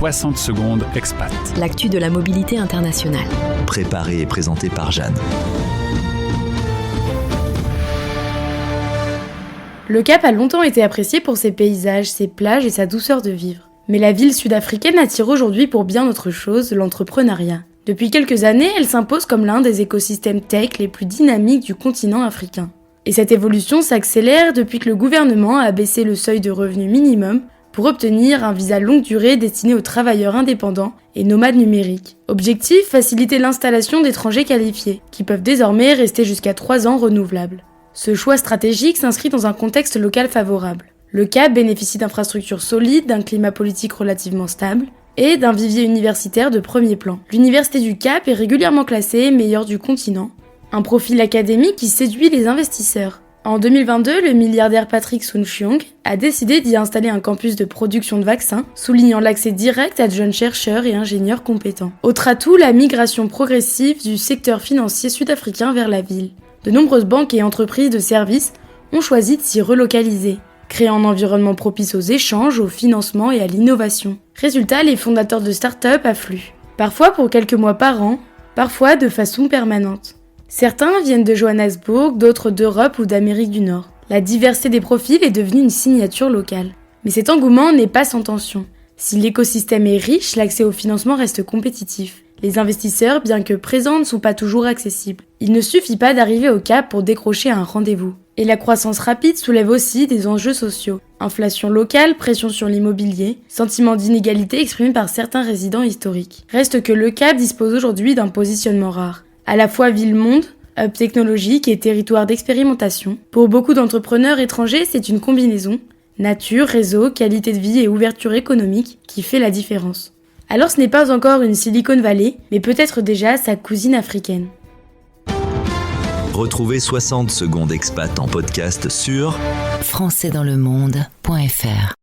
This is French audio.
60 secondes expat. L'actu de la mobilité internationale. Préparé et présenté par Jeanne. Le Cap a longtemps été apprécié pour ses paysages, ses plages et sa douceur de vivre. Mais la ville sud-africaine attire aujourd'hui pour bien autre chose, l'entrepreneuriat. Depuis quelques années, elle s'impose comme l'un des écosystèmes tech les plus dynamiques du continent africain. Et cette évolution s'accélère depuis que le gouvernement a abaissé le seuil de revenu minimum pour obtenir un visa longue durée destiné aux travailleurs indépendants et nomades numériques. Objectif, faciliter l'installation d'étrangers qualifiés, qui peuvent désormais rester jusqu'à 3 ans renouvelables. Ce choix stratégique s'inscrit dans un contexte local favorable. Le Cap bénéficie d'infrastructures solides, d'un climat politique relativement stable et d'un vivier universitaire de premier plan. L'université du Cap est régulièrement classée meilleure du continent, un profil académique qui séduit les investisseurs. En 2022, le milliardaire Patrick Soon-Shiong a décidé d'y installer un campus de production de vaccins, soulignant l'accès direct à de jeunes chercheurs et ingénieurs compétents. Autre atout, la migration progressive du secteur financier sud-africain vers la ville. De nombreuses banques et entreprises de services ont choisi de s'y relocaliser, créant un environnement propice aux échanges, au financement et à l'innovation. Résultat, les fondateurs de start-up affluent. Parfois pour quelques mois par an, parfois de façon permanente. Certains viennent de Johannesburg, d'autres d'Europe ou d'Amérique du Nord. La diversité des profils est devenue une signature locale. Mais cet engouement n'est pas sans tension. Si l'écosystème est riche, l'accès au financement reste compétitif. Les investisseurs, bien que présents, ne sont pas toujours accessibles. Il ne suffit pas d'arriver au Cap pour décrocher un rendez-vous. Et la croissance rapide soulève aussi des enjeux sociaux. Inflation locale, pression sur l'immobilier, sentiment d'inégalité exprimé par certains résidents historiques. Reste que le Cap dispose aujourd'hui d'un positionnement rare. À la fois ville-monde, hub technologique et territoire d'expérimentation. Pour beaucoup d'entrepreneurs étrangers, c'est une combinaison. Nature, réseau, qualité de vie et ouverture économique qui fait la différence. Alors ce n'est pas encore une Silicon Valley, mais peut-être déjà sa cousine africaine. Retrouvez 60 secondes expat en podcast sur françaisdanslemonde.fr